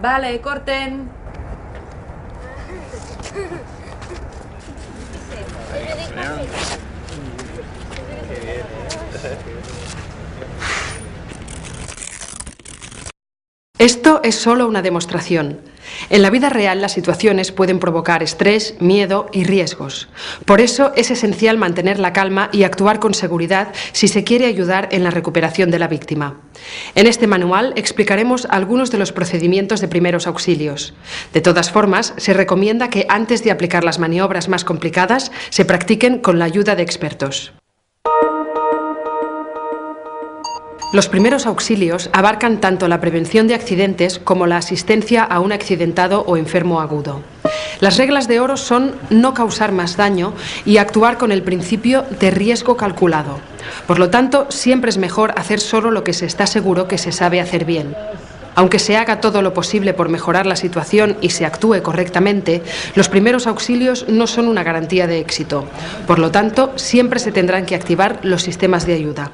Vale, corten. Esto es solo una demostración. En la vida real las situaciones pueden provocar estrés, miedo y riesgos. Por eso es esencial mantener la calma y actuar con seguridad si se quiere ayudar en la recuperación de la víctima. En este manual explicaremos algunos de los procedimientos de primeros auxilios. De todas formas, se recomienda que antes de aplicar las maniobras más complicadas se practiquen con la ayuda de expertos. Los primeros auxilios abarcan tanto la prevención de accidentes como la asistencia a un accidentado o enfermo agudo. Las reglas de oro son no causar más daño y actuar con el principio de riesgo calculado. Por lo tanto, siempre es mejor hacer solo lo que se está seguro que se sabe hacer bien. Aunque se haga todo lo posible por mejorar la situación y se actúe correctamente, los primeros auxilios no son una garantía de éxito. Por lo tanto, siempre se tendrán que activar los sistemas de ayuda.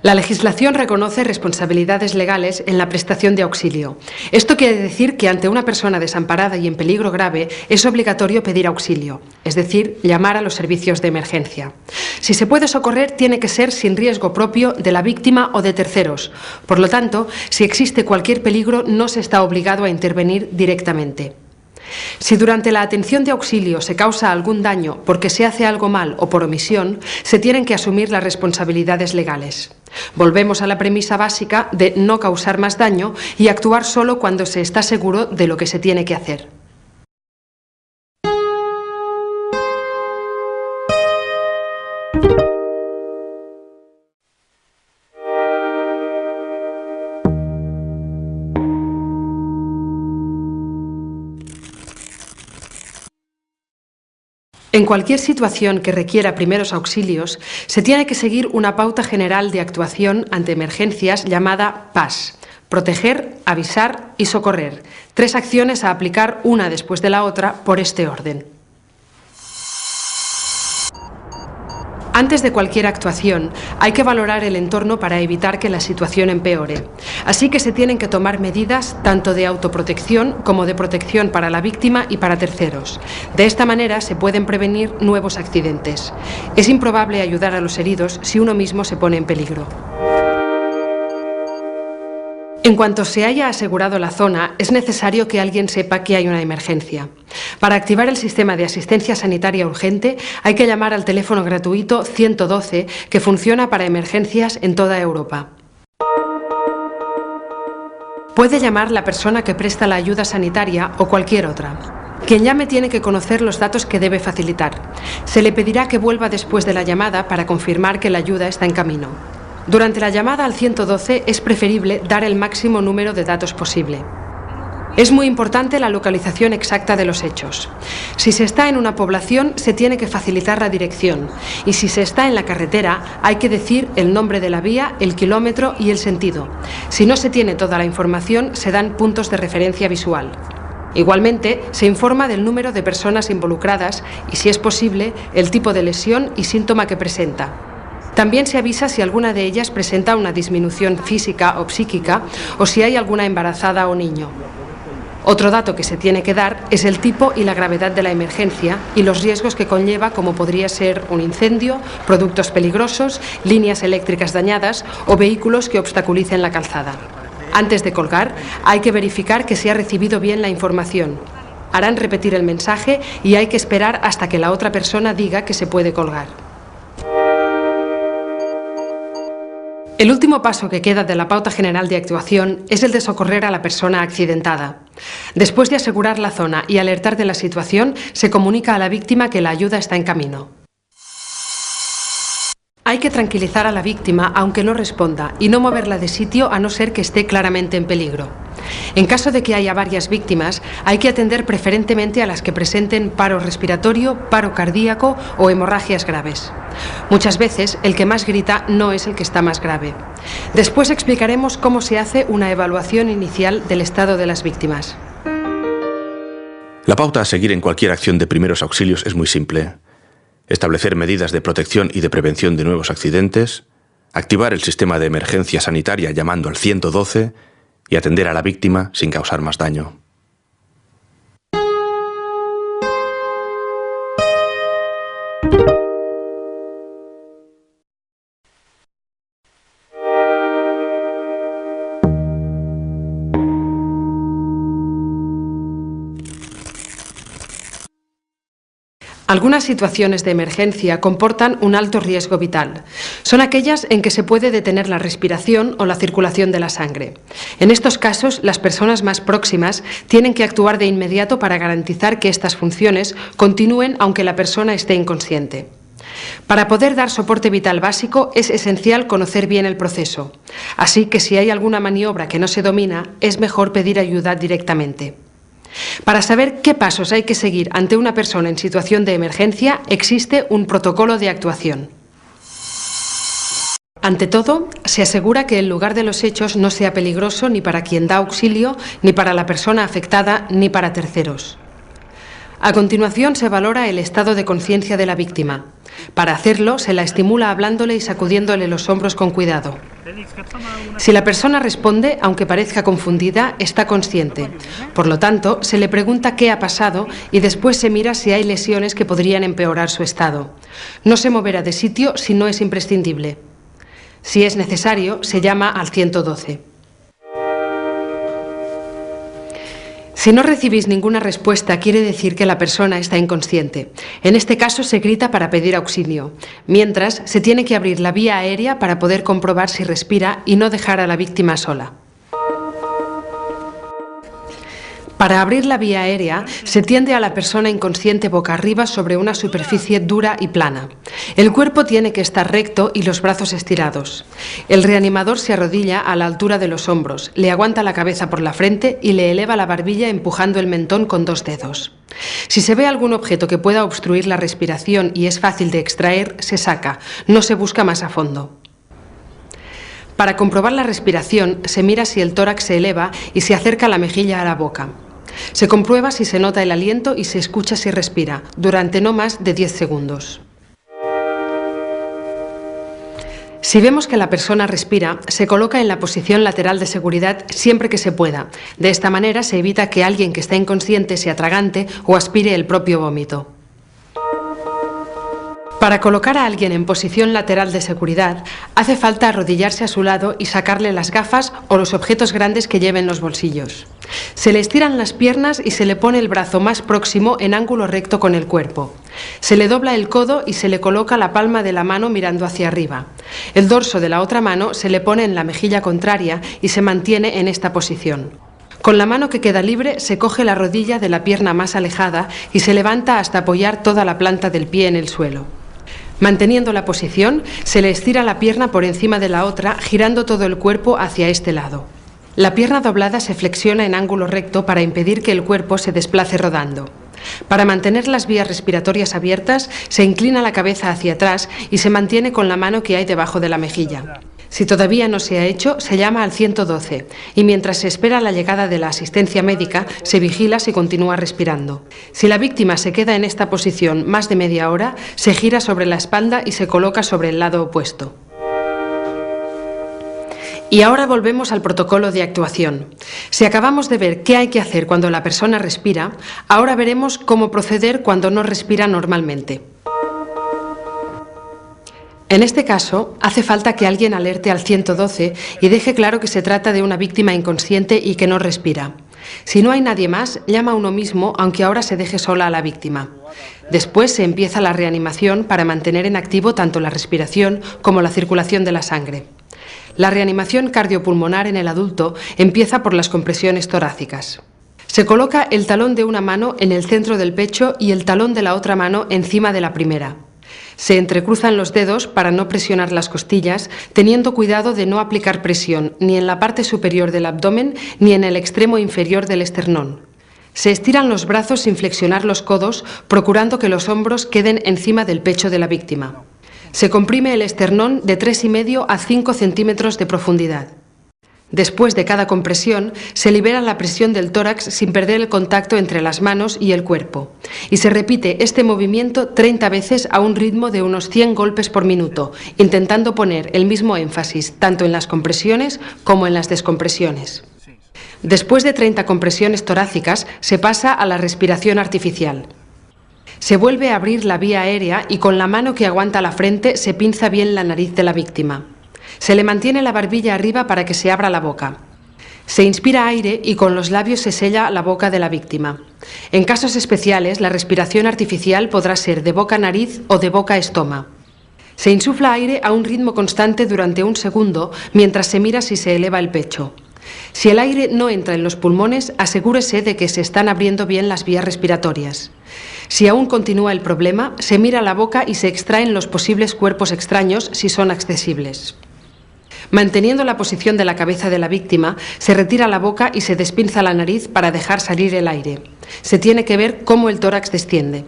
La legislación reconoce responsabilidades legales en la prestación de auxilio. Esto quiere decir que ante una persona desamparada y en peligro grave es obligatorio pedir auxilio, es decir, llamar a los servicios de emergencia. Si se puede socorrer, tiene que ser sin riesgo propio de la víctima o de terceros. Por lo tanto, si existe cualquier peligro, no se está obligado a intervenir directamente. Si durante la atención de auxilio se causa algún daño porque se hace algo mal o por omisión, se tienen que asumir las responsabilidades legales. Volvemos a la premisa básica de no causar más daño y actuar solo cuando se está seguro de lo que se tiene que hacer. En cualquier situación que requiera primeros auxilios, se tiene que seguir una pauta general de actuación ante emergencias llamada PAS: proteger, avisar y socorrer. 3 acciones a aplicar una después de la otra por este orden. Antes de cualquier actuación, hay que valorar el entorno para evitar que la situación empeore. Así que se tienen que tomar medidas tanto de autoprotección como de protección para la víctima y para terceros. De esta manera se pueden prevenir nuevos accidentes. Es improbable ayudar a los heridos si uno mismo se pone en peligro. En cuanto se haya asegurado la zona, es necesario que alguien sepa que hay una emergencia. Para activar el sistema de asistencia sanitaria urgente hay que llamar al teléfono gratuito 112 que funciona para emergencias en toda Europa. Puede llamar la persona que presta la ayuda sanitaria o cualquier otra. Quien llame tiene que conocer los datos que debe facilitar. Se le pedirá que vuelva después de la llamada para confirmar que la ayuda está en camino. Durante la llamada al 112 es preferible dar el máximo número de datos posible. Es muy importante la localización exacta de los hechos. Si se está en una población, se tiene que facilitar la dirección, y si se está en la carretera, hay que decir el nombre de la vía, el kilómetro y el sentido. Si no se tiene toda la información, se dan puntos de referencia visual. Igualmente, se informa del número de personas involucradas y, si es posible, el tipo de lesión y síntoma que presenta. También se avisa si alguna de ellas presenta una disminución física o psíquica o si hay alguna embarazada o niño. Otro dato que se tiene que dar es el tipo y la gravedad de la emergencia y los riesgos que conlleva, como podría ser un incendio, productos peligrosos, líneas eléctricas dañadas o vehículos que obstaculicen la calzada. Antes de colgar, hay que verificar que se ha recibido bien la información. Harán repetir el mensaje y hay que esperar hasta que la otra persona diga que se puede colgar. El último paso que queda de la pauta general de actuación es el de socorrer a la persona accidentada. Después de asegurar la zona y alertar de la situación, se comunica a la víctima que la ayuda está en camino. Hay que tranquilizar a la víctima aunque no responda y no moverla de sitio a no ser que esté claramente en peligro. En caso de que haya varias víctimas, hay que atender preferentemente a las que presenten paro respiratorio, paro cardíaco o hemorragias graves. Muchas veces el que más grita no es el que está más grave. Después explicaremos cómo se hace una evaluación inicial del estado de las víctimas. La pauta a seguir en cualquier acción de primeros auxilios es muy simple. Establecer medidas de protección y de prevención de nuevos accidentes, activar el sistema de emergencia sanitaria llamando al 112 y atender a la víctima sin causar más daño. Algunas situaciones de emergencia comportan un alto riesgo vital. Son aquellas en que se puede detener la respiración o la circulación de la sangre. En estos casos, las personas más próximas tienen que actuar de inmediato para garantizar que estas funciones continúen aunque la persona esté inconsciente. Para poder dar soporte vital básico es esencial conocer bien el proceso. Así que si hay alguna maniobra que no se domina, es mejor pedir ayuda directamente. Para saber qué pasos hay que seguir ante una persona en situación de emergencia, existe un protocolo de actuación. Ante todo, se asegura que el lugar de los hechos no sea peligroso ni para quien da auxilio, ni para la persona afectada, ni para terceros. A continuación, se valora el estado de conciencia de la víctima. Para hacerlo, se la estimula hablándole y sacudiéndole los hombros con cuidado. Si la persona responde, aunque parezca confundida, está consciente. Por lo tanto, se le pregunta qué ha pasado y después se mira si hay lesiones que podrían empeorar su estado. No se moverá de sitio si no es imprescindible. Si es necesario, se llama al 112. Si no recibís ninguna respuesta, quiere decir que la persona está inconsciente. En este caso se grita para pedir auxilio. Mientras, se tiene que abrir la vía aérea para poder comprobar si respira y no dejar a la víctima sola. Para abrir la vía aérea, se tiende a la persona inconsciente boca arriba sobre una superficie dura y plana. El cuerpo tiene que estar recto y los brazos estirados. El reanimador se arrodilla a la altura de los hombros, le aguanta la cabeza por la frente y le eleva la barbilla empujando el mentón con 2 dedos. Si se ve algún objeto que pueda obstruir la respiración y es fácil de extraer, se saca, no se busca más a fondo. Para comprobar la respiración, se mira si el tórax se eleva y se acerca la mejilla a la boca. Se comprueba si se nota el aliento y se escucha si respira, durante no más de 10 segundos. Si vemos que la persona respira, se coloca en la posición lateral de seguridad siempre que se pueda. De esta manera se evita que alguien que está inconsciente se atragante o aspire el propio vómito. Para colocar a alguien en posición lateral de seguridad, hace falta arrodillarse a su lado y sacarle las gafas o los objetos grandes que lleve en los bolsillos. Se le estiran las piernas y se le pone el brazo más próximo en ángulo recto con el cuerpo. Se le dobla el codo y se le coloca la palma de la mano mirando hacia arriba. El dorso de la otra mano se le pone en la mejilla contraria y se mantiene en esta posición. Con la mano que queda libre se coge la rodilla de la pierna más alejada y se levanta hasta apoyar toda la planta del pie en el suelo. Manteniendo la posición, se le estira la pierna por encima de la otra, girando todo el cuerpo hacia este lado. La pierna doblada se flexiona en ángulo recto para impedir que el cuerpo se desplace rodando. Para mantener las vías respiratorias abiertas, se inclina la cabeza hacia atrás y se mantiene con la mano que hay debajo de la mejilla. Si todavía no se ha hecho, se llama al 112 y mientras se espera la llegada de la asistencia médica, se vigila si continúa respirando. Si la víctima se queda en esta posición más de media hora, se gira sobre la espalda y se coloca sobre el lado opuesto. Y ahora volvemos al protocolo de actuación. Si acabamos de ver qué hay que hacer cuando la persona respira, ahora veremos cómo proceder cuando no respira normalmente. En este caso, hace falta que alguien alerte al 112 y deje claro que se trata de una víctima inconsciente y que no respira. Si no hay nadie más, llama a uno mismo, aunque ahora se deje sola a la víctima. Después se empieza la reanimación para mantener en activo tanto la respiración como la circulación de la sangre. La reanimación cardiopulmonar en el adulto empieza por las compresiones torácicas. Se coloca el talón de una mano en el centro del pecho y el talón de la otra mano encima de la primera. Se entrecruzan los dedos para no presionar las costillas, teniendo cuidado de no aplicar presión ni en la parte superior del abdomen ni en el extremo inferior del esternón. Se estiran los brazos sin flexionar los codos, procurando que los hombros queden encima del pecho de la víctima. Se comprime el esternón de 3,5 a 5 centímetros de profundidad. Después de cada compresión, se libera la presión del tórax sin perder el contacto entre las manos y el cuerpo. Y se repite este movimiento 30 veces a un ritmo de unos 100 golpes por minuto, intentando poner el mismo énfasis tanto en las compresiones como en las descompresiones. Después de 30 compresiones torácicas, se pasa a la respiración artificial. Se vuelve a abrir la vía aérea y con la mano que aguanta la frente se pinza bien la nariz de la víctima. Se le mantiene la barbilla arriba para que se abra la boca. Se inspira aire y con los labios se sella la boca de la víctima. En casos especiales, la respiración artificial podrá ser de boca-nariz o de boca-estoma. Se insufla aire a un ritmo constante durante un segundo mientras se mira si se eleva el pecho. Si el aire no entra en los pulmones, asegúrese de que se están abriendo bien las vías respiratorias. Si aún continúa el problema, se mira la boca y se extraen los posibles cuerpos extraños si son accesibles. Manteniendo la posición de la cabeza de la víctima, se retira la boca y se despinza la nariz para dejar salir el aire. Se tiene que ver cómo el tórax desciende.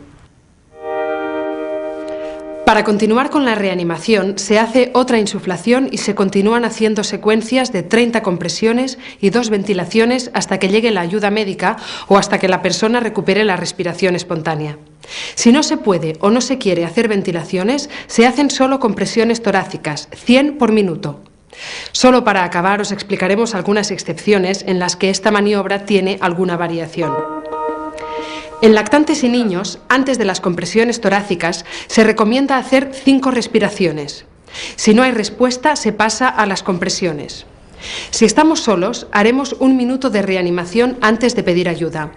Para continuar con la reanimación, se hace otra insuflación y se continúan haciendo secuencias de 30 compresiones y 2 ventilaciones hasta que llegue la ayuda médica o hasta que la persona recupere la respiración espontánea. Si no se puede o no se quiere hacer ventilaciones, se hacen solo compresiones torácicas, 100 por minuto. Solo para acabar os explicaremos algunas excepciones en las que esta maniobra tiene alguna variación. En lactantes y niños, antes de las compresiones torácicas, se recomienda hacer 5 respiraciones. Si no hay respuesta, se pasa a las compresiones. Si estamos solos, haremos 1 minuto de reanimación antes de pedir ayuda.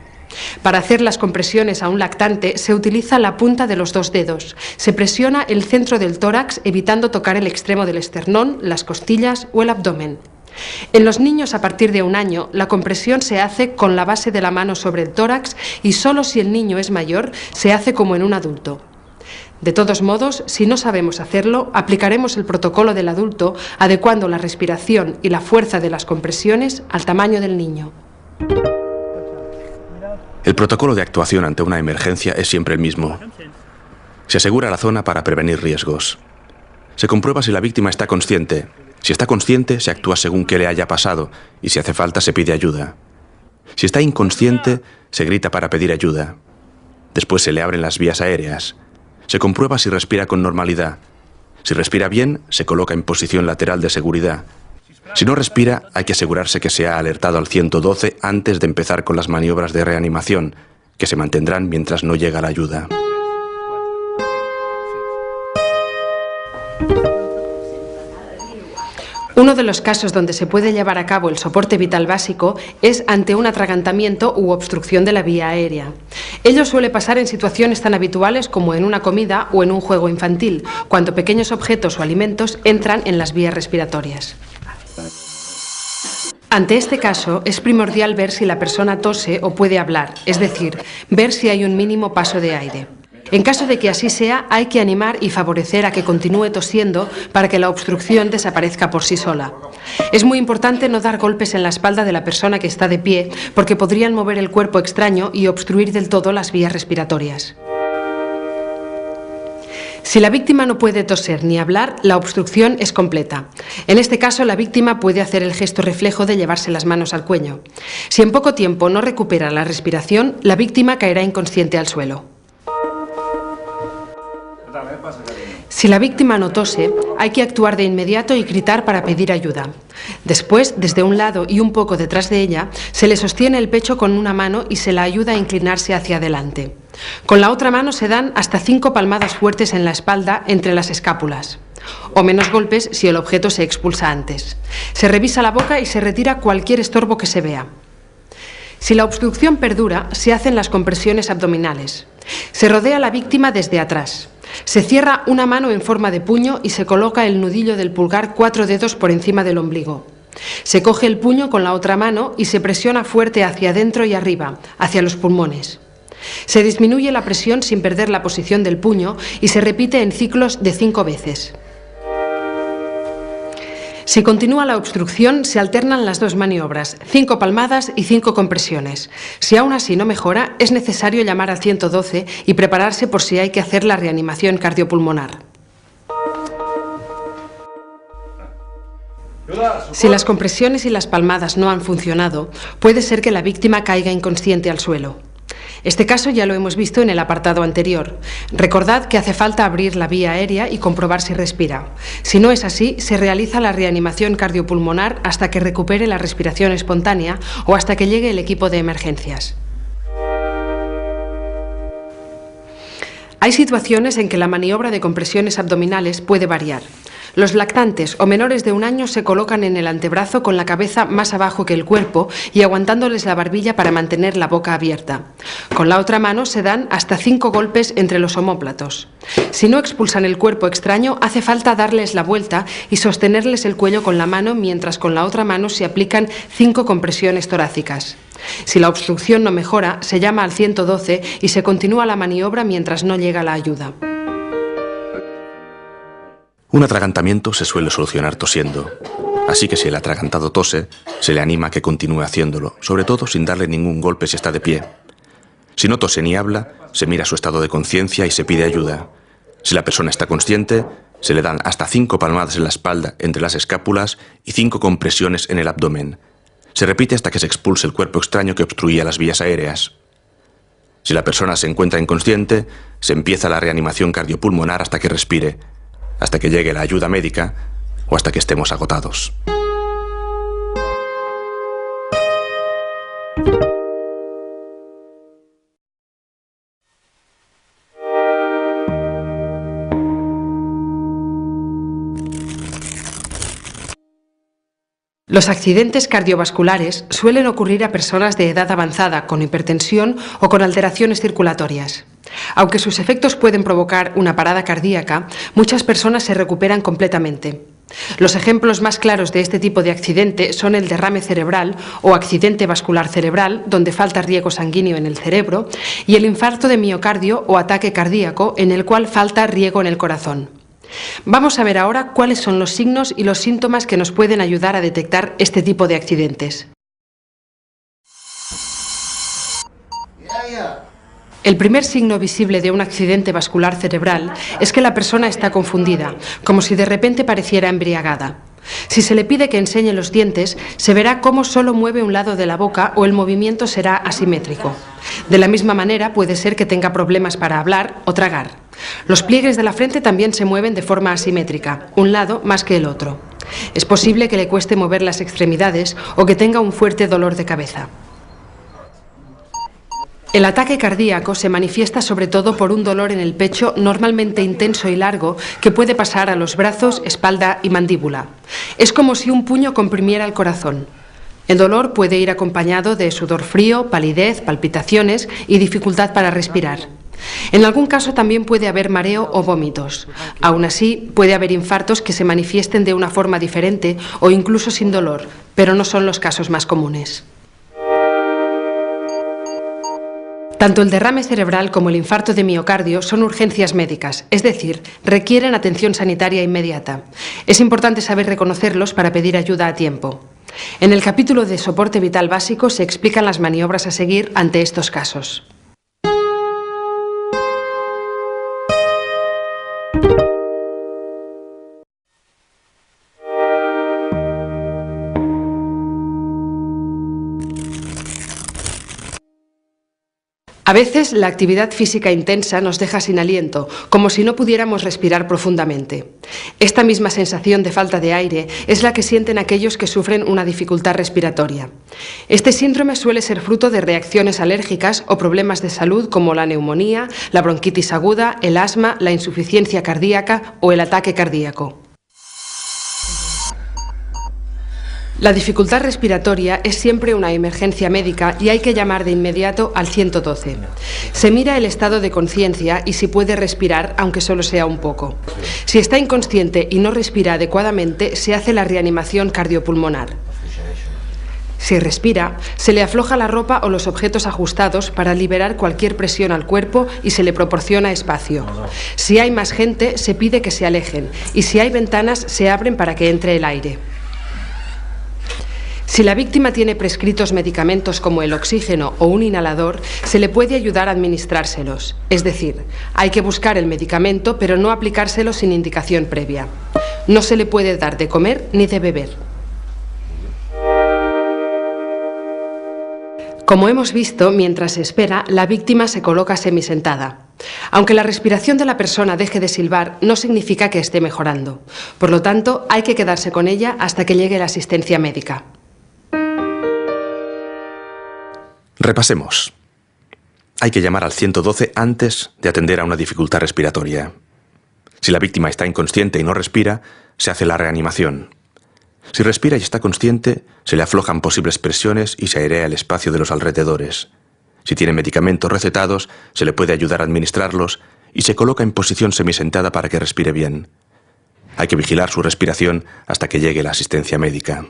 Para hacer las compresiones a un lactante se utiliza la punta de los 2 dedos. Se presiona el centro del tórax evitando tocar el extremo del esternón, las costillas o el abdomen. En los niños a partir de 1 año, la compresión se hace con la base de la mano sobre el tórax y solo si el niño es mayor se hace como en un adulto. De todos modos, si no sabemos hacerlo, aplicaremos el protocolo del adulto adecuando la respiración y la fuerza de las compresiones al tamaño del niño. El protocolo de actuación ante una emergencia es siempre el mismo. Se asegura la zona para prevenir riesgos. Se comprueba si la víctima está consciente. Si está consciente, se actúa según qué le haya pasado y si hace falta se pide ayuda. Si está inconsciente, se grita para pedir ayuda. Después se le abren las vías aéreas. Se comprueba si respira con normalidad. Si respira bien, se coloca en posición lateral de seguridad. Si no respira, hay que asegurarse que se ha alertado al 112 antes de empezar con las maniobras de reanimación, que se mantendrán mientras no llega la ayuda. Uno de los casos donde se puede llevar a cabo el soporte vital básico es ante un atragantamiento u obstrucción de la vía aérea. Ello suele pasar en situaciones tan habituales como en una comida o en un juego infantil, cuando pequeños objetos o alimentos entran en las vías respiratorias. Ante este caso, es primordial ver si la persona tose o puede hablar, es decir, ver si hay un mínimo paso de aire. En caso de que así sea, hay que animar y favorecer a que continúe tosiendo para que la obstrucción desaparezca por sí sola. Es muy importante no dar golpes en la espalda de la persona que está de pie, porque podrían mover el cuerpo extraño y obstruir del todo las vías respiratorias. Si la víctima no puede toser ni hablar, la obstrucción es completa. En este caso, la víctima puede hacer el gesto reflejo de llevarse las manos al cuello. Si en poco tiempo no recupera la respiración, la víctima caerá inconsciente al suelo. Si la víctima no tose, hay que actuar de inmediato y gritar para pedir ayuda. Después, desde un lado y un poco detrás de ella, se le sostiene el pecho con una mano y se la ayuda a inclinarse hacia adelante. Con la otra mano se dan hasta 5 palmadas fuertes en la espalda entre las escápulas, o menos golpes si el objeto se expulsa antes. Se revisa la boca y se retira cualquier estorbo que se vea. Si la obstrucción perdura, se hacen las compresiones abdominales. Se rodea a la víctima desde atrás. Se cierra una mano en forma de puño y se coloca el nudillo del pulgar 4 dedos por encima del ombligo. Se coge el puño con la otra mano y se presiona fuerte hacia adentro y arriba, hacia los pulmones. Se disminuye la presión sin perder la posición del puño y se repite en ciclos de 5 veces. Si continúa la obstrucción, se alternan las 2 maniobras, 5 palmadas y 5 compresiones. Si aún así no mejora, es necesario llamar al 112 y prepararse por si hay que hacer la reanimación cardiopulmonar. Si las compresiones y las palmadas no han funcionado, puede ser que la víctima caiga inconsciente al suelo. Este caso ya lo hemos visto en el apartado anterior. Recordad que hace falta abrir la vía aérea y comprobar si respira. Si no es así, se realiza la reanimación cardiopulmonar hasta que recupere la respiración espontánea o hasta que llegue el equipo de emergencias. Hay situaciones en que la maniobra de compresiones abdominales puede variar. Los lactantes o menores de 1 año se colocan en el antebrazo con la cabeza más abajo que el cuerpo y aguantándoles la barbilla para mantener la boca abierta. Con la otra mano se dan hasta 5 golpes entre los omóplatos. Si no expulsan el cuerpo extraño, hace falta darles la vuelta y sostenerles el cuello con la mano mientras con la otra mano se aplican 5 compresiones torácicas. Si la obstrucción no mejora, se llama al 112 y se continúa la maniobra mientras no llega la ayuda. Un atragantamiento se suele solucionar tosiendo, así que si el atragantado tose, se le anima a que continúe haciéndolo, sobre todo sin darle ningún golpe si está de pie. Si no tose ni habla, se mira su estado de conciencia y se pide ayuda. Si la persona está consciente, se le dan hasta 5 palmadas en la espalda entre las escápulas y 5 compresiones en el abdomen. Se repite hasta que se expulse el cuerpo extraño que obstruía las vías aéreas. Si la persona se encuentra inconsciente, se empieza la reanimación cardiopulmonar hasta que respire, hasta que llegue la ayuda médica o hasta que estemos agotados. Los accidentes cardiovasculares suelen ocurrir a personas de edad avanzada con hipertensión o con alteraciones circulatorias. Aunque sus efectos pueden provocar una parada cardíaca, muchas personas se recuperan completamente. Los ejemplos más claros de este tipo de accidente son el derrame cerebral o accidente vascular cerebral, donde falta riego sanguíneo en el cerebro, y el infarto de miocardio o ataque cardíaco, en el cual falta riego en el corazón. Vamos a ver ahora cuáles son los signos y los síntomas que nos pueden ayudar a detectar este tipo de accidentes. El primer signo visible de un accidente vascular cerebral es que la persona está confundida, como si de repente pareciera embriagada. Si se le pide que enseñe los dientes, se verá cómo solo mueve un lado de la boca o el movimiento será asimétrico. De la misma manera, puede ser que tenga problemas para hablar o tragar. Los pliegues de la frente también se mueven de forma asimétrica, un lado más que el otro. Es posible que le cueste mover las extremidades o que tenga un fuerte dolor de cabeza. El ataque cardíaco se manifiesta sobre todo por un dolor en el pecho normalmente intenso y largo que puede pasar a los brazos, espalda y mandíbula. Es como si un puño comprimiera el corazón. El dolor puede ir acompañado de sudor frío, palidez, palpitaciones y dificultad para respirar. En algún caso también puede haber mareo o vómitos. Aún así, puede haber infartos que se manifiesten de una forma diferente o incluso sin dolor, pero no son los casos más comunes. Tanto el derrame cerebral como el infarto de miocardio son urgencias médicas, es decir, requieren atención sanitaria inmediata. Es importante saber reconocerlos para pedir ayuda a tiempo. En el capítulo de soporte vital básico se explican las maniobras a seguir ante estos casos. A veces la actividad física intensa nos deja sin aliento, como si no pudiéramos respirar profundamente. Esta misma sensación de falta de aire es la que sienten aquellos que sufren una dificultad respiratoria. Este síndrome suele ser fruto de reacciones alérgicas o problemas de salud como la neumonía, la bronquitis aguda, el asma, la insuficiencia cardíaca o el ataque cardíaco. La dificultad respiratoria es siempre una emergencia médica y hay que llamar de inmediato al 112. Se mira el estado de conciencia y si puede respirar, aunque solo sea un poco. Si está inconsciente y no respira adecuadamente, se hace la reanimación cardiopulmonar. Si respira, se le afloja la ropa o los objetos ajustados para liberar cualquier presión al cuerpo y se le proporciona espacio. Si hay más gente, se pide que se alejen y si hay ventanas, se abren para que entre el aire. Si la víctima tiene prescritos medicamentos como el oxígeno o un inhalador, se le puede ayudar a administrárselos. Es decir, hay que buscar el medicamento, pero no aplicárselo sin indicación previa. No se le puede dar de comer ni de beber. Como hemos visto, mientras se espera, la víctima se coloca semisentada. Aunque la respiración de la persona deje de silbar, no significa que esté mejorando. Por lo tanto, hay que quedarse con ella hasta que llegue la asistencia médica. Repasemos. Hay que llamar al 112 antes de atender a una dificultad respiratoria. Si la víctima está inconsciente y no respira, se hace la reanimación. Si respira y está consciente, se le aflojan posibles presiones y se airea el espacio de los alrededores. Si tiene medicamentos recetados, se le puede ayudar a administrarlos y se coloca en posición semisentada para que respire bien. Hay que vigilar su respiración hasta que llegue la asistencia médica.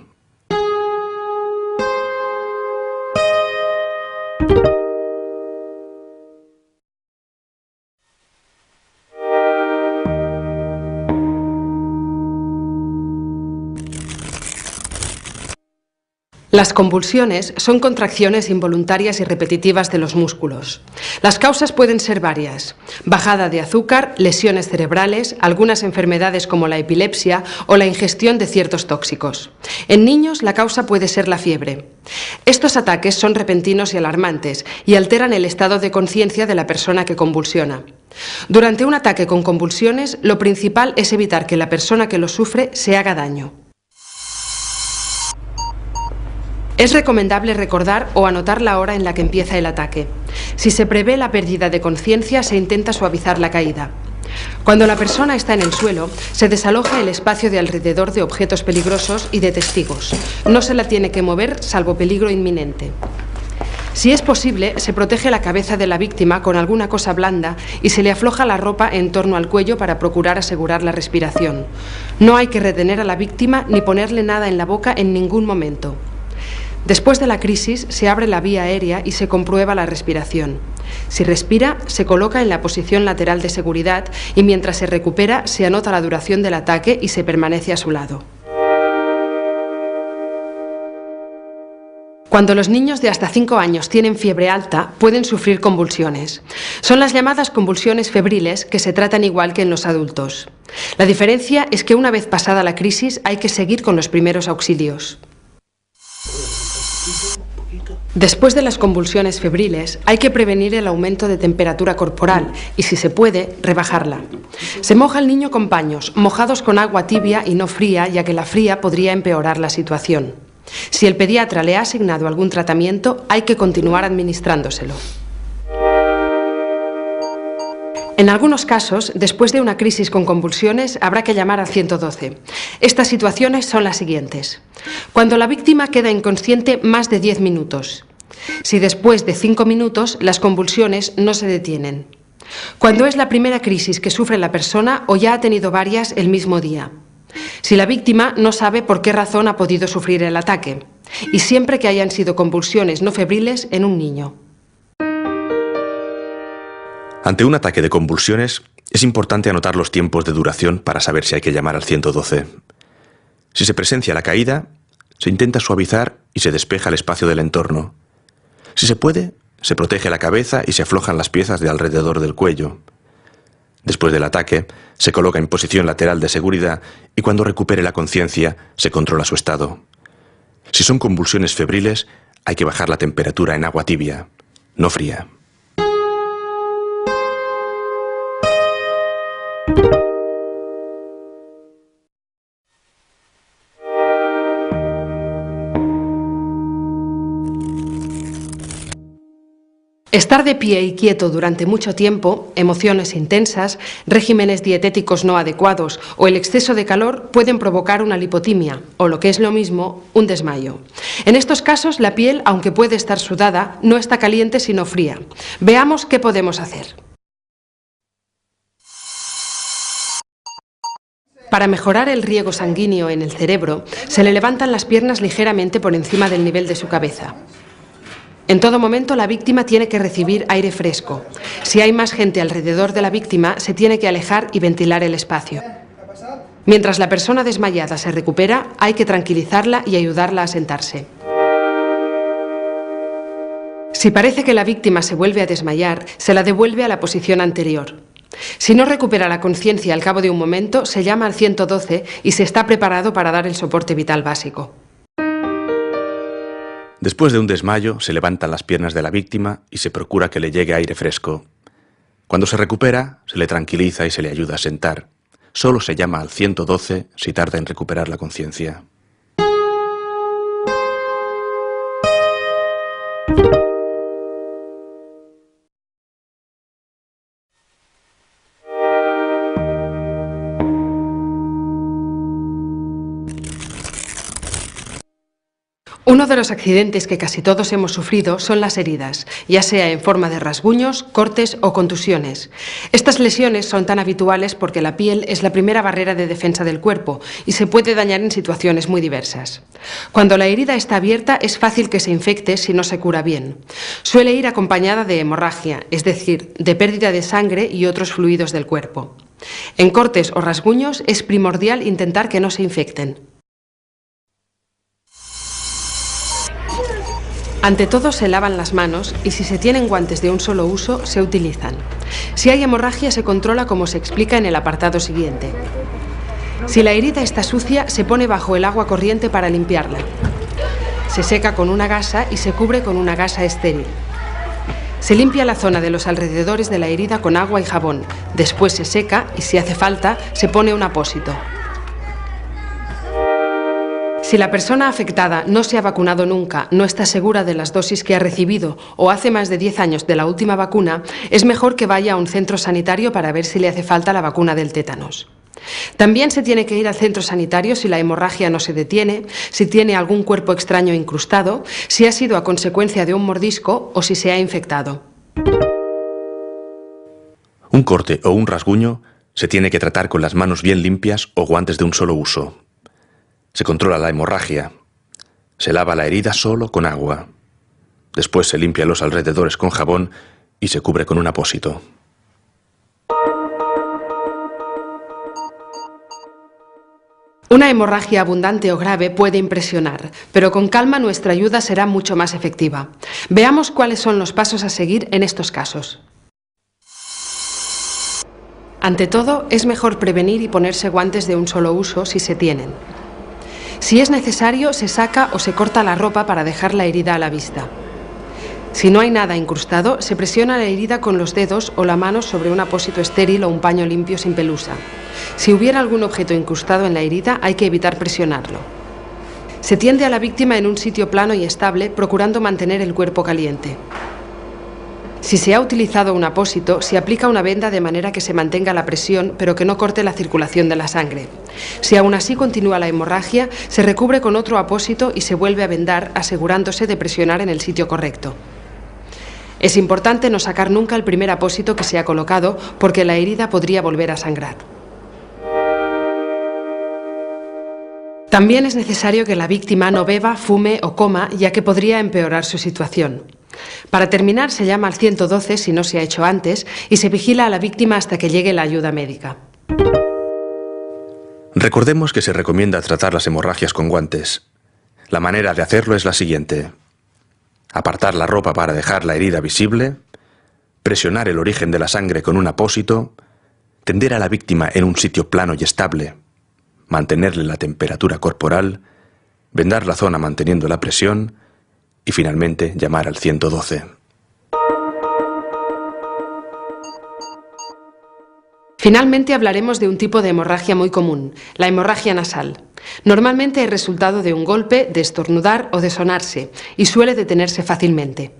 Las convulsiones son contracciones involuntarias y repetitivas de los músculos. Las causas pueden ser varias: bajada de azúcar, lesiones cerebrales, algunas enfermedades como la epilepsia o la ingestión de ciertos tóxicos. En niños, la causa puede ser la fiebre. Estos ataques son repentinos y alarmantes y alteran el estado de conciencia de la persona que convulsiona. Durante un ataque con convulsiones, lo principal es evitar que la persona que lo sufre se haga daño. Es recomendable recordar o anotar la hora en la que empieza el ataque. Si se prevé la pérdida de conciencia, se intenta suavizar la caída. Cuando la persona está en el suelo, se desaloja el espacio de alrededor de objetos peligrosos y de testigos. No se la tiene que mover, salvo peligro inminente. Si es posible, se protege la cabeza de la víctima con alguna cosa blanda y se le afloja la ropa en torno al cuello para procurar asegurar la respiración. No hay que retener a la víctima ni ponerle nada en la boca en ningún momento. Después de la crisis, se abre la vía aérea y se comprueba la respiración. Si respira, se coloca en la posición lateral de seguridad y mientras se recupera, se anota la duración del ataque y se permanece a su lado. Cuando los niños de hasta 5 años tienen fiebre alta, pueden sufrir convulsiones. Son las llamadas convulsiones febriles, que se tratan igual que en los adultos. La diferencia es que una vez pasada la crisis, hay que seguir con los primeros auxilios. Después de las convulsiones febriles, hay que prevenir el aumento de temperatura corporal y, si se puede, rebajarla. Se moja al niño con paños, mojados con agua tibia y no fría, ya que la fría podría empeorar la situación. Si el pediatra le ha asignado algún tratamiento, hay que continuar administrándoselo. En algunos casos, después de una crisis con convulsiones, habrá que llamar al 112. Estas situaciones son las siguientes: cuando la víctima queda inconsciente más de 10 minutos. Si después de 5 minutos las convulsiones no se detienen. Cuando es la primera crisis que sufre la persona o ya ha tenido varias el mismo día. Si la víctima no sabe por qué razón ha podido sufrir el ataque. Y siempre que hayan sido convulsiones no febriles en un niño. Ante un ataque de convulsiones, es importante anotar los tiempos de duración para saber si hay que llamar al 112. Si se presencia la caída, se intenta suavizar y se despeja el espacio del entorno. Si se puede, se protege la cabeza y se aflojan las piezas de alrededor del cuello. Después del ataque, se coloca en posición lateral de seguridad y cuando recupere la conciencia, se controla su estado. Si son convulsiones febriles, hay que bajar la temperatura en agua tibia, no fría. Estar de pie y quieto durante mucho tiempo, emociones intensas, regímenes dietéticos no adecuados o el exceso de calor pueden provocar una lipotimia o, lo que es lo mismo, un desmayo. En estos casos, la piel, aunque puede estar sudada, no está caliente sino fría. Veamos qué podemos hacer. Para mejorar el riego sanguíneo en el cerebro, se le levantan las piernas ligeramente por encima del nivel de su cabeza. En todo momento, la víctima tiene que recibir aire fresco. Si hay más gente alrededor de la víctima, se tiene que alejar y ventilar el espacio. Mientras la persona desmayada se recupera, hay que tranquilizarla y ayudarla a sentarse. Si parece que la víctima se vuelve a desmayar, se la devuelve a la posición anterior. Si no recupera la conciencia al cabo de un momento, se llama al 112 y se está preparado para dar el soporte vital básico. Después de un desmayo, se levantan las piernas de la víctima y se procura que le llegue aire fresco. Cuando se recupera, se le tranquiliza y se le ayuda a sentar. Solo se llama al 112 si tarda en recuperar la conciencia. Uno de los accidentes que casi todos hemos sufrido son las heridas, ya sea en forma de rasguños, cortes o contusiones. Estas lesiones son tan habituales porque la piel es la primera barrera de defensa del cuerpo y se puede dañar en situaciones muy diversas. Cuando la herida está abierta es fácil que se infecte si no se cura bien. Suele ir acompañada de hemorragia, es decir, de pérdida de sangre y otros fluidos del cuerpo. En cortes o rasguños es primordial intentar que no se infecten. Ante todo se lavan las manos y si se tienen guantes de un solo uso, se utilizan. Si hay hemorragia se controla como se explica en el apartado siguiente. Si la herida está sucia, se pone bajo el agua corriente para limpiarla. Se seca con una gasa y se cubre con una gasa estéril. Se limpia la zona de los alrededores de la herida con agua y jabón. Después se seca y si hace falta, se pone un apósito. Si la persona afectada no se ha vacunado nunca, no está segura de las dosis que ha recibido o hace más de 10 años de la última vacuna, es mejor que vaya a un centro sanitario para ver si le hace falta la vacuna del tétanos. También se tiene que ir al centro sanitario si la hemorragia no se detiene, si tiene algún cuerpo extraño incrustado, si ha sido a consecuencia de un mordisco o si se ha infectado. Un corte o un rasguño se tiene que tratar con las manos bien limpias o guantes de un solo uso. Se controla la hemorragia. Se lava la herida solo con agua. Después se limpia los alrededores con jabón y se cubre con un apósito. Una hemorragia abundante o grave puede impresionar, pero con calma nuestra ayuda será mucho más efectiva. Veamos cuáles son los pasos a seguir en estos casos. Ante todo, es mejor prevenir y ponerse guantes de un solo uso si se tienen. Si es necesario, se saca o se corta la ropa para dejar la herida a la vista. Si no hay nada incrustado, se presiona la herida con los dedos o la mano sobre un apósito estéril o un paño limpio sin pelusa. Si hubiera algún objeto incrustado en la herida, hay que evitar presionarlo. Se tiende a la víctima en un sitio plano y estable, procurando mantener el cuerpo caliente. Si se ha utilizado un apósito, se aplica una venda de manera que se mantenga la presión, pero que no corte la circulación de la sangre. Si aún así continúa la hemorragia, se recubre con otro apósito y se vuelve a vendar, asegurándose de presionar en el sitio correcto. Es importante no sacar nunca el primer apósito que se ha colocado, porque la herida podría volver a sangrar. También es necesario que la víctima no beba, fume o coma, ya que podría empeorar su situación. Para terminar, se llama al 112 si no se ha hecho antes y se vigila a la víctima hasta que llegue la ayuda médica. Recordemos que se recomienda tratar las hemorragias con guantes. La manera de hacerlo es la siguiente: apartar la ropa para dejar la herida visible, presionar el origen de la sangre con un apósito, tender a la víctima en un sitio plano y estable, mantenerle la temperatura corporal, vendar la zona manteniendo la presión y finalmente llamar al 112. Finalmente hablaremos de un tipo de hemorragia muy común, la hemorragia nasal. Normalmente es resultado de un golpe, de estornudar o de sonarse y suele detenerse fácilmente.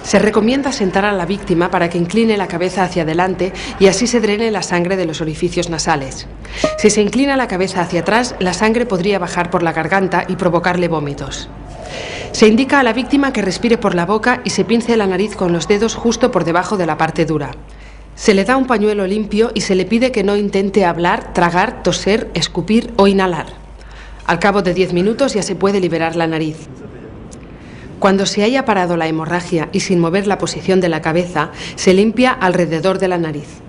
Se recomienda sentar a la víctima para que incline la cabeza hacia adelante y así se drene la sangre de los orificios nasales. Si se inclina la cabeza hacia atrás, la sangre podría bajar por la garganta y provocarle vómitos. Se indica a la víctima que respire por la boca y se pince la nariz con los dedos justo por debajo de la parte dura. Se le da un pañuelo limpio y se le pide que no intente hablar, tragar, toser, escupir o inhalar. Al cabo de 10 minutos ya se puede liberar la nariz. Cuando se haya parado la hemorragia y sin mover la posición de la cabeza, se limpia alrededor de la nariz.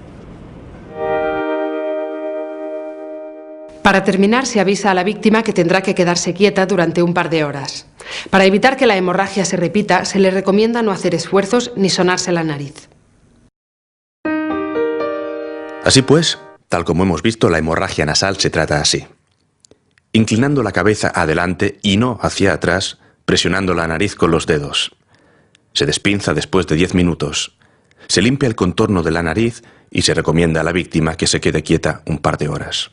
Para terminar, se avisa a la víctima que tendrá que quedarse quieta durante un par de horas. Para evitar que la hemorragia se repita, se le recomienda no hacer esfuerzos ni sonarse la nariz. Así pues, tal como hemos visto, la hemorragia nasal se trata así. inclinando la cabeza adelante y no hacia atrás, presionando la nariz con los dedos. Se despinza después de 10 minutos. Se limpia el contorno de la nariz y se recomienda a la víctima que se quede quieta un par de horas.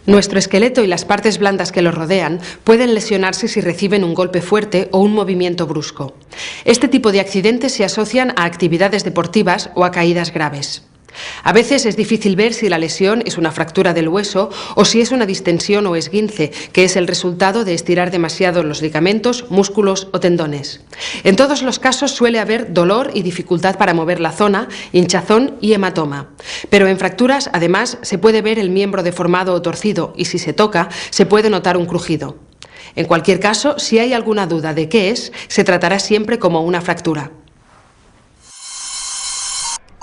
Nuestro esqueleto y las partes blandas que lo rodean pueden lesionarse si reciben un golpe fuerte o un movimiento brusco. Este tipo de accidentes se asocian a actividades deportivas o a caídas graves. A veces es difícil ver si la lesión es una fractura del hueso o si es una distensión o esguince, que es el resultado de estirar demasiado los ligamentos, músculos o tendones. En todos los casos suele haber dolor y dificultad para mover la zona, hinchazón y hematoma. Pero en fracturas, además, se puede ver el miembro deformado o torcido y si se toca, se puede notar un crujido. En cualquier caso, si hay alguna duda de qué es, se tratará siempre como una fractura.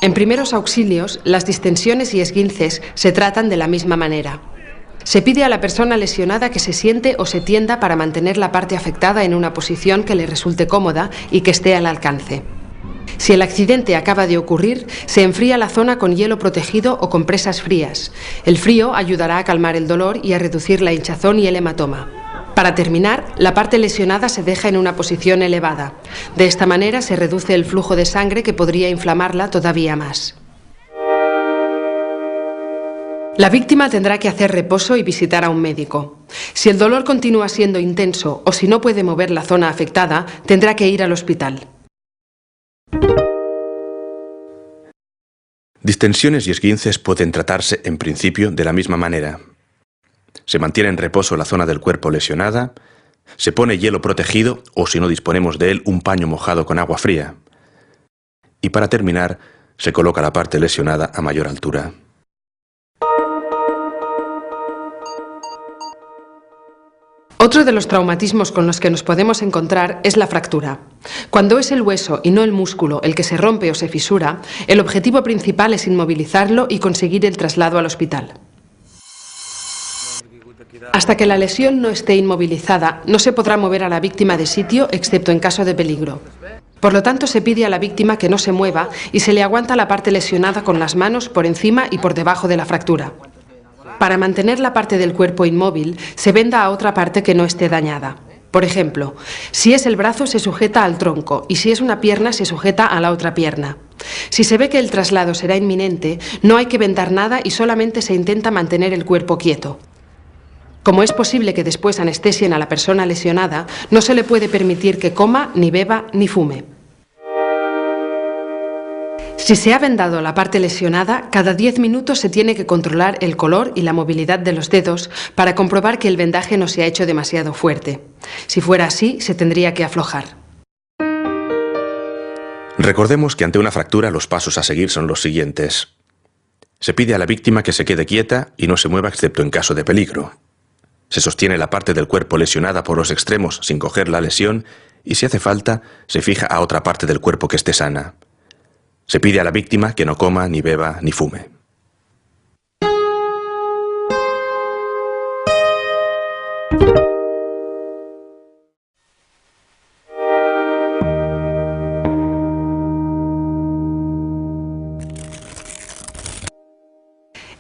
En primeros auxilios, las distensiones y esguinces se tratan de la misma manera. Se pide a la persona lesionada que se siente o se tienda para mantener la parte afectada en una posición que le resulte cómoda y que esté al alcance. Si el accidente acaba de ocurrir, se enfría la zona con hielo protegido o compresas frías. El frío ayudará a calmar el dolor y a reducir la hinchazón y el hematoma. Para terminar, la parte lesionada se deja en una posición elevada. De esta manera se reduce el flujo de sangre que podría inflamarla todavía más. La víctima tendrá que hacer reposo y visitar a un médico. Si el dolor continúa siendo intenso o si no puede mover la zona afectada, tendrá que ir al hospital. Distensiones y esguinces pueden tratarse en principio de la misma manera. Se mantiene en reposo la zona del cuerpo lesionada, se pone hielo protegido o, si no disponemos de él, un paño mojado con agua fría. Y para terminar, se coloca la parte lesionada a mayor altura. Otro de los traumatismos con los que nos podemos encontrar es la fractura. Cuando es el hueso y no el músculo el que se rompe o se fisura, el objetivo principal es inmovilizarlo y conseguir el traslado al hospital. Hasta que la lesión no esté inmovilizada, no se podrá mover a la víctima de sitio, excepto en caso de peligro. Por lo tanto, se pide a la víctima que no se mueva y se le aguanta la parte lesionada con las manos por encima y por debajo de la fractura. Para mantener la parte del cuerpo inmóvil, se venda a otra parte que no esté dañada. Por ejemplo, si es el brazo, se sujeta al tronco y si es una pierna, se sujeta a la otra pierna. Si se ve que el traslado será inminente, no hay que vendar nada y solamente se intenta mantener el cuerpo quieto. Como es posible que después anestesien a la persona lesionada, no se le puede permitir que coma, ni beba, ni fume. Si se ha vendado la parte lesionada, cada 10 minutos se tiene que controlar el color y la movilidad de los dedos para comprobar que el vendaje no se ha hecho demasiado fuerte. Si fuera así, se tendría que aflojar. Recordemos que ante una fractura los pasos a seguir son los siguientes. Se pide a la víctima que se quede quieta y no se mueva excepto en caso de peligro. Se sostiene la parte del cuerpo lesionada por los extremos sin coger la lesión y, si hace falta, se fija a otra parte del cuerpo que esté sana. Se pide a la víctima que no coma, ni beba, ni fume.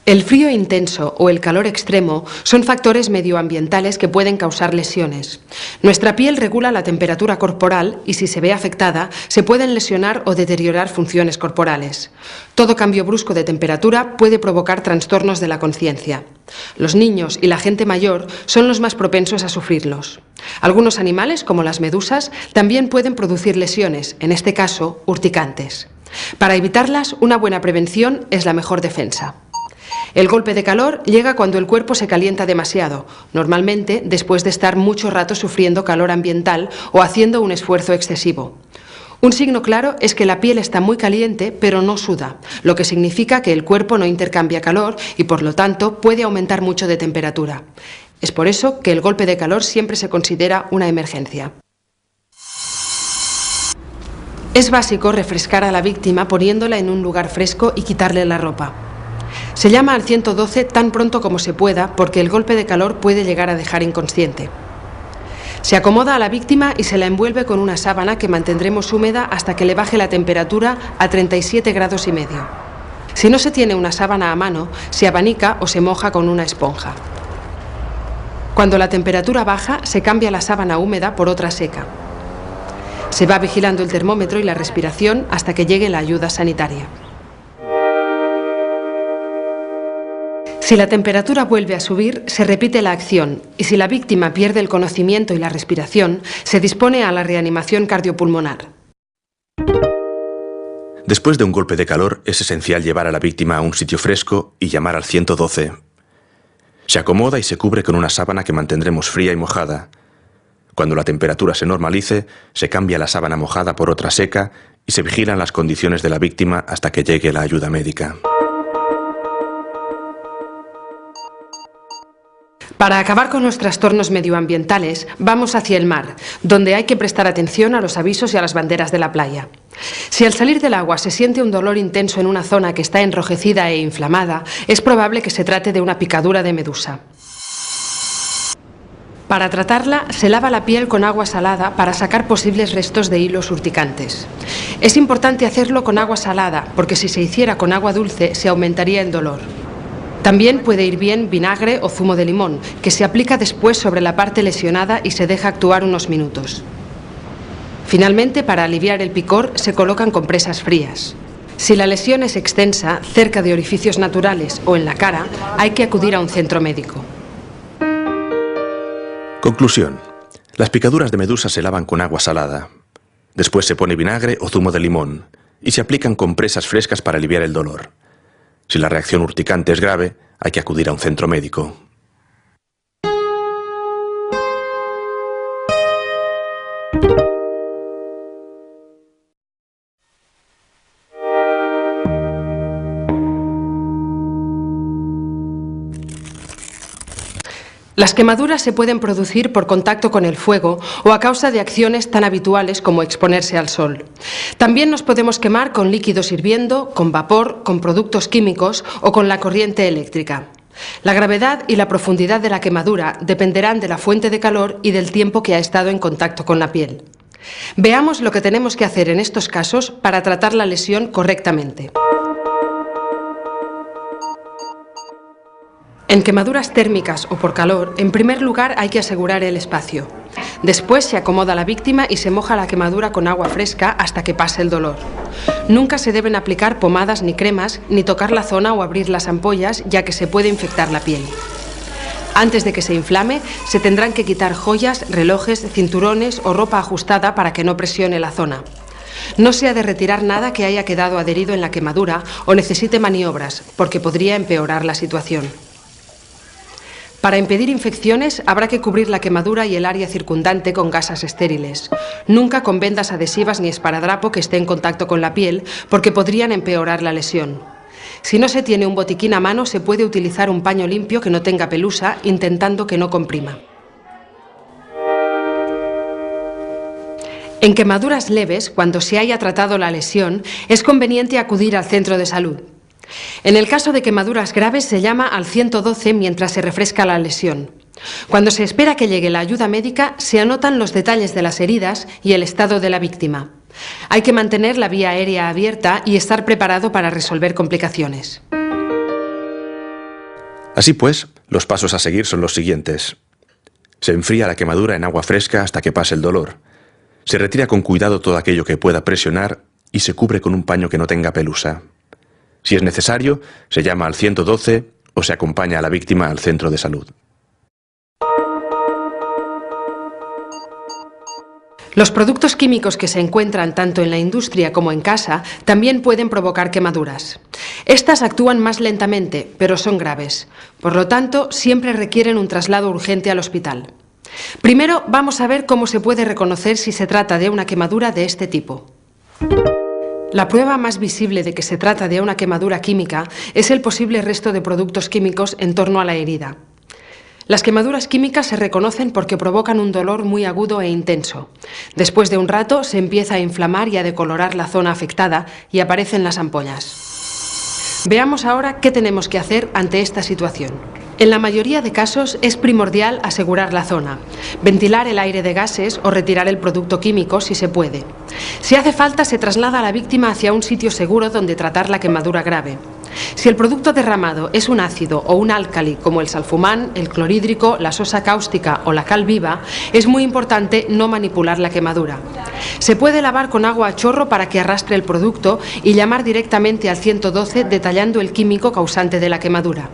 El frío intenso o el calor extremo son factores medioambientales que pueden causar lesiones. Nuestra piel regula la temperatura corporal y, si se ve afectada, se pueden lesionar o deteriorar funciones corporales. Todo cambio brusco de temperatura puede provocar trastornos de la conciencia. Los niños y la gente mayor son los más propensos a sufrirlos. Algunos animales, como las medusas, también pueden producir lesiones, en este caso, urticantes. Para evitarlas, una buena prevención es la mejor defensa. El golpe de calor llega cuando el cuerpo se calienta demasiado, normalmente después de estar mucho rato sufriendo calor ambiental o haciendo un esfuerzo excesivo. Un signo claro es que la piel está muy caliente pero no suda, lo que significa que el cuerpo no intercambia calor y por lo tanto puede aumentar mucho de temperatura. Es por eso que el golpe de calor siempre se considera una emergencia. Es básico refrescar a la víctima poniéndola en un lugar fresco y quitarle la ropa. Se llama al 112 tan pronto como se pueda porque el golpe de calor puede llegar a dejar inconsciente. Se acomoda a la víctima y se la envuelve con una sábana que mantendremos húmeda hasta que le baje la temperatura a 37,5 grados. Si no se tiene una sábana a mano, se abanica o se moja con una esponja. Cuando la temperatura baja, se cambia la sábana húmeda por otra seca. Se va vigilando el termómetro y la respiración hasta que llegue la ayuda sanitaria. Si la temperatura vuelve a subir, se repite la acción y si la víctima pierde el conocimiento y la respiración, se dispone a la reanimación cardiopulmonar. Después de un golpe de calor, es esencial llevar a la víctima a un sitio fresco y llamar al 112. Se acomoda y se cubre con una sábana que mantendremos fría y mojada. Cuando la temperatura se normalice, se cambia la sábana mojada por otra seca y se vigilan las condiciones de la víctima hasta que llegue la ayuda médica. Para acabar con los trastornos medioambientales, vamos hacia el mar, donde hay que prestar atención a los avisos y a las banderas de la playa. Si al salir del agua se siente un dolor intenso en una zona que está enrojecida e inflamada, es probable que se trate de una picadura de medusa. Para tratarla, se lava la piel con agua salada para sacar posibles restos de hilos urticantes. Es importante hacerlo con agua salada, porque si se hiciera con agua dulce, se aumentaría el dolor. También puede ir bien vinagre o zumo de limón, que se aplica después sobre la parte lesionada y se deja actuar unos minutos. Finalmente, para aliviar el picor, se colocan compresas frías. Si la lesión es extensa, cerca de orificios naturales o en la cara, hay que acudir a un centro médico. Conclusión. Las picaduras de medusa se lavan con agua salada. Después se pone vinagre o zumo de limón y se aplican compresas frescas para aliviar el dolor. Si la reacción urticante es grave, hay que acudir a un centro médico. Las quemaduras se pueden producir por contacto con el fuego o a causa de acciones tan habituales como exponerse al sol. También nos podemos quemar con líquidos hirviendo, con vapor, con productos químicos o con la corriente eléctrica. La gravedad y la profundidad de la quemadura dependerán de la fuente de calor y del tiempo que ha estado en contacto con la piel. Veamos lo que tenemos que hacer en estos casos para tratar la lesión correctamente. En quemaduras térmicas o por calor, en primer lugar hay que asegurar el espacio. Después se acomoda la víctima y se moja la quemadura con agua fresca hasta que pase el dolor. Nunca se deben aplicar pomadas ni cremas, ni tocar la zona o abrir las ampollas, ya que se puede infectar la piel. Antes de que se inflame, se tendrán que quitar joyas, relojes, cinturones o ropa ajustada para que no presione la zona. No se ha de retirar nada que haya quedado adherido en la quemadura o necesite maniobras, porque podría empeorar la situación. Para impedir infecciones, habrá que cubrir la quemadura y el área circundante con gasas estériles. Nunca con vendas adhesivas ni esparadrapo que esté en contacto con la piel, porque podrían empeorar la lesión. Si no se tiene un botiquín a mano, se puede utilizar un paño limpio que no tenga pelusa, intentando que no comprima. En quemaduras leves, cuando se haya tratado la lesión, es conveniente acudir al centro de salud. En el caso de quemaduras graves se llama al 112 mientras se refresca la lesión. Cuando se espera que llegue la ayuda médica, se anotan los detalles de las heridas y el estado de la víctima. Hay que mantener la vía aérea abierta y estar preparado para resolver complicaciones. Así pues, los pasos a seguir son los siguientes. Se enfría la quemadura en agua fresca hasta que pase el dolor. Se retira con cuidado todo aquello que pueda presionar y se cubre con un paño que no tenga pelusa. Si es necesario, se llama al 112 o se acompaña a la víctima al centro de salud. Los productos químicos que se encuentran tanto en la industria como en casa también pueden provocar quemaduras. Estas actúan más lentamente, pero son graves. Por lo tanto, siempre requieren un traslado urgente al hospital. Primero, vamos a ver cómo se puede reconocer si se trata de una quemadura de este tipo. La prueba más visible de que se trata de una quemadura química es el posible resto de productos químicos en torno a la herida. Las quemaduras químicas se reconocen porque provocan un dolor muy agudo e intenso. Después de un rato se empieza a inflamar y a decolorar la zona afectada y aparecen las ampollas. Veamos ahora qué tenemos que hacer ante esta situación. En la mayoría de casos es primordial asegurar la zona, ventilar el aire de gases o retirar el producto químico si se puede. Si hace falta, se traslada a la víctima hacia un sitio seguro donde tratar la quemadura grave. Si el producto derramado es un ácido o un álcali como el salfumán, el clorhídrico, la sosa cáustica o la cal viva, es muy importante no manipular la quemadura. Se puede lavar con agua a chorro para que arrastre el producto y llamar directamente al 112 detallando el químico causante de la quemadura.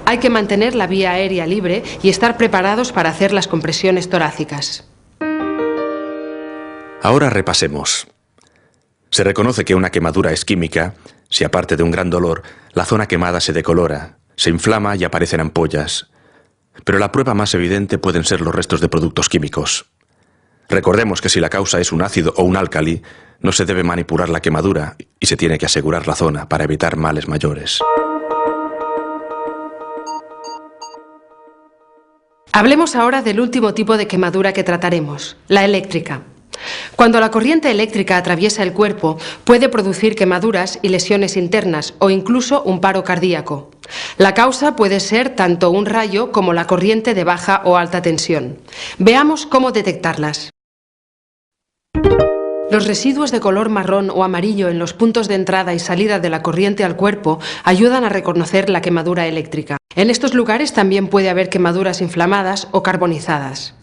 Hay que mantener la vía aérea libre y estar preparados para hacer las compresiones torácicas. Ahora repasemos. Se reconoce que una quemadura es química si, aparte de un gran dolor, la zona quemada se decolora, se inflama y aparecen ampollas. Pero la prueba más evidente pueden ser los restos de productos químicos. Recordemos que si la causa es un ácido o un álcali, no se debe manipular la quemadura y se tiene que asegurar la zona para evitar males mayores. Hablemos ahora del último tipo de quemadura que trataremos, la eléctrica. Cuando la corriente eléctrica atraviesa el cuerpo, puede producir quemaduras y lesiones internas o incluso un paro cardíaco. La causa puede ser tanto un rayo como la corriente de baja o alta tensión. Veamos cómo detectarlas. Los residuos de color marrón o amarillo en los puntos de entrada y salida de la corriente al cuerpo ayudan a reconocer la quemadura eléctrica. En estos lugares también puede haber quemaduras inflamadas o carbonizadas.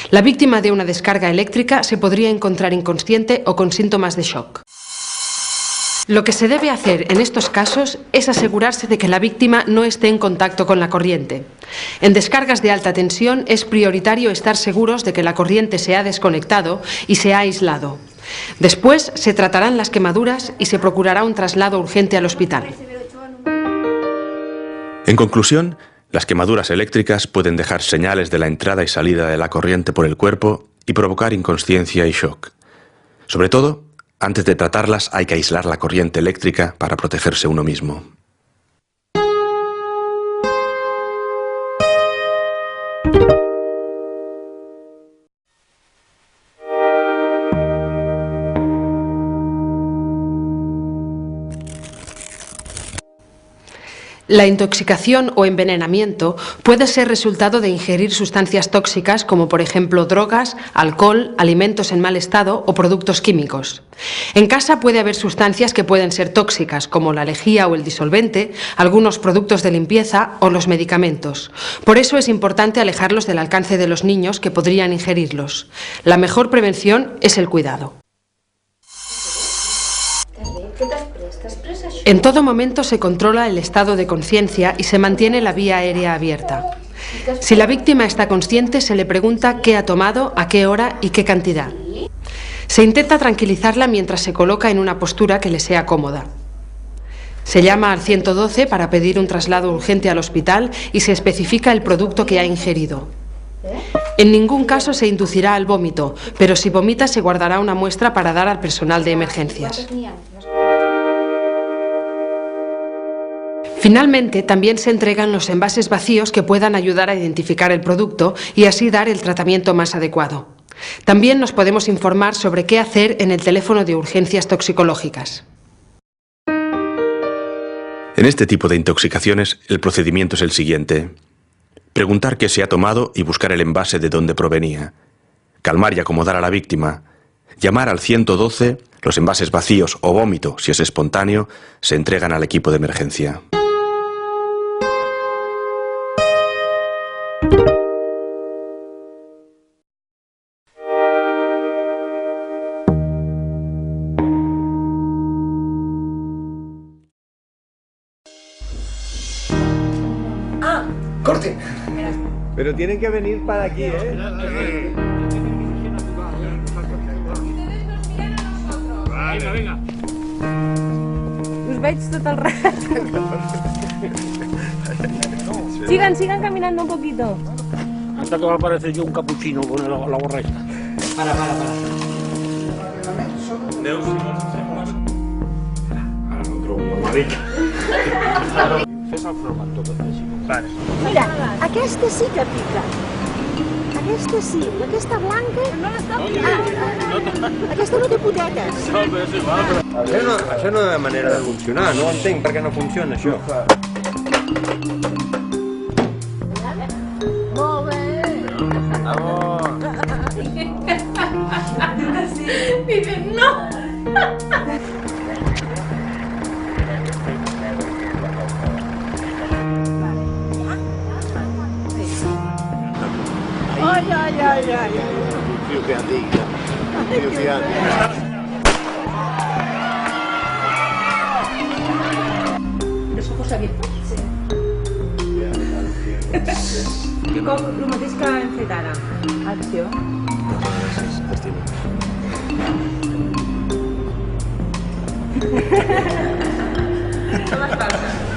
La víctima de una descarga eléctrica se podría encontrar inconsciente o con síntomas de shock. Lo que se debe hacer en estos casos es asegurarse de que la víctima no esté en contacto con la corriente. En descargas de alta tensión es prioritario estar seguros de que la corriente se ha desconectado y se ha aislado. Después se tratarán las quemaduras y se procurará un traslado urgente al hospital. En conclusión, las quemaduras eléctricas pueden dejar señales de la entrada y salida de la corriente por el cuerpo y provocar inconsciencia y shock. Sobre todo, antes de tratarlas hay que aislar la corriente eléctrica para protegerse uno mismo. La intoxicación o envenenamiento puede ser resultado de ingerir sustancias tóxicas como por ejemplo drogas, alcohol, alimentos en mal estado o productos químicos. En casa puede haber sustancias que pueden ser tóxicas como la lejía o el disolvente, algunos productos de limpieza o los medicamentos. Por eso es importante alejarlos del alcance de los niños que podrían ingerirlos. La mejor prevención es el cuidado. En todo momento se controla el estado de conciencia y se mantiene la vía aérea abierta. Si la víctima está consciente, se le pregunta qué ha tomado, a qué hora y qué cantidad. Se intenta tranquilizarla mientras se coloca en una postura que le sea cómoda. Se llama al 112 para pedir un traslado urgente al hospital y se especifica el producto que ha ingerido. En ningún caso se inducirá al vómito, pero si vomita se guardará una muestra para dar al personal de emergencias. Finalmente, también se entregan los envases vacíos que puedan ayudar a identificar el producto y así dar el tratamiento más adecuado. También nos podemos informar sobre qué hacer en el teléfono de urgencias toxicológicas. En este tipo de intoxicaciones, el procedimiento es el siguiente. Preguntar qué se ha tomado y buscar el envase de dónde provenía. Calmar y acomodar a la víctima. Llamar al 112, los envases vacíos o vómito, si es espontáneo, se entregan al equipo de emergencia. ¡Corte! Pero tienen que venir para aquí, ¿eh? Venga. Us veig tot el rato. Sigan caminando un poquito. Hasta que va a aparecer yo un capuchino con la gorra esta. Para. Ara no trobo una mica. Fes el format tot el que sigui. Vale. Mira, aquesta sí que pica. Aquesta sí, aquesta blanca... No l'està mirant. Aquesta no té potetes. Això no és manera de funcionar, no entenc per què no funciona això. Molt bé. Dice, no. Ai, ai, ai, ai. Più che antica. Più che antica. Los ojos abiertos. Sí. Com el mateix que hem fet ara. Acció. Com es passa?